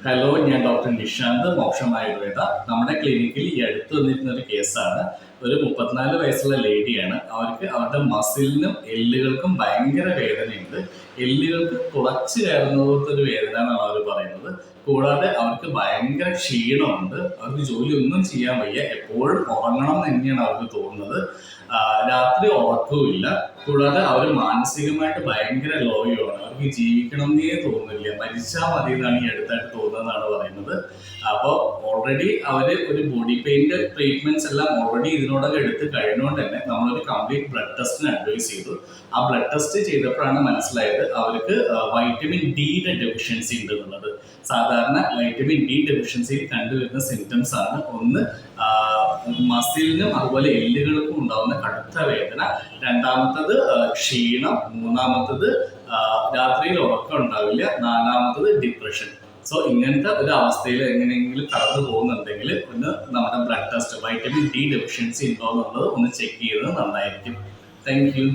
Hello, ഞാൻ doctor Nishant, മോക്ഷം ആയുർവേദ. നമ്മുടെ ക്ലിനിക്കിൽ ഈ അടുത്ത് വന്നിരുന്ന ഒരു കേസാണ്. ഒരു 34 വയസ്സുള്ള ലേഡിയാണ്. അവർക്ക് അവരുടെ മസിലിനും എല്ലുകൾക്കും ഭയങ്കര വേദനയുണ്ട്. എല്ലുകൾക്ക് തുളച്ച് കയറുന്ന പോലത്തെ ഒരു വേദന എന്നാണ് അവർ പറയുന്നത്. കൂടാതെ അവർക്ക് ഭയങ്കര ക്ഷീണമുണ്ട്. അവർക്ക് ജോലി ഒന്നും ചെയ്യാൻ വയ്യ. എപ്പോഴും ഉറങ്ങണം എന്ന് തന്നെയാണ് അവർക്ക് തോന്നുന്നത്. രാത്രി ഉറക്കവുമില്ല. കൂടാതെ അവർ മാനസികമായിട്ട് ഭയങ്കര ലോയുമാണ്. അവർക്ക് ജീവിക്കണം എന്നേ തോന്നുന്നില്ല. മരിച്ചാൽ മതി എന്നാണ് ഈ അടുത്തായിട്ട് തോന്നുന്നതെന്നാണ് പറയുന്നത്. അപ്പോൾ ഓൾറെഡി അവർ ഒരു ബോഡി പെയിന്റ് ട്രീറ്റ്മെന്റ്സ് എല്ലാം ഓൾറെഡി ഇതിനോടൊക്കെ എടുത്ത് കഴിഞ്ഞുകൊണ്ട് തന്നെ നമ്മളൊരു കംപ്ലീറ്റ് ബ്ലഡ് ടെസ്റ്റിന് അഡ്വൈസ് ചെയ്തു. ആ ബ്ലഡ് ടെസ്റ്റ് ചെയ്തപ്പോഴാണ് മനസ്സിലായത് അവർക്ക് വൈറ്റമിൻ ഡിയുടെ ഡെഫിഷ്യൻസി ഉണ്ട് എന്നുള്ളത്. സാധാരണ വൈറ്റമിൻ ഡി ഡെഫിഷ്യൻസിയിൽ കണ്ടുവരുന്ന സിംറ്റംസ് ആണ്. ഒന്ന്, മസിലിനും അതുപോലെ എല്ലുകൾക്കും ഉണ്ടാവുന്ന കടുത്ത വേദന. രണ്ടാമത്തത് ക്ഷീണം. മൂന്നാമത്തത് രാത്രിയിൽ ഉറക്കം ഉണ്ടാവില്ല. നാലാമത്തത് ഡിപ്രഷൻ. സോ ഇങ്ങനത്തെ ഒരു അവസ്ഥയിൽ എങ്ങനെയെങ്കിലും കടന്നു പോകുന്നുണ്ടെങ്കിൽ ഒന്ന് നമ്മുടെ blood test vitamin D deficiency ഉണ്ടോ എന്നുള്ളത് ഒന്ന് ചെക്ക് ചെയ്യുന്നത് നന്നായിരിക്കും. Thank you.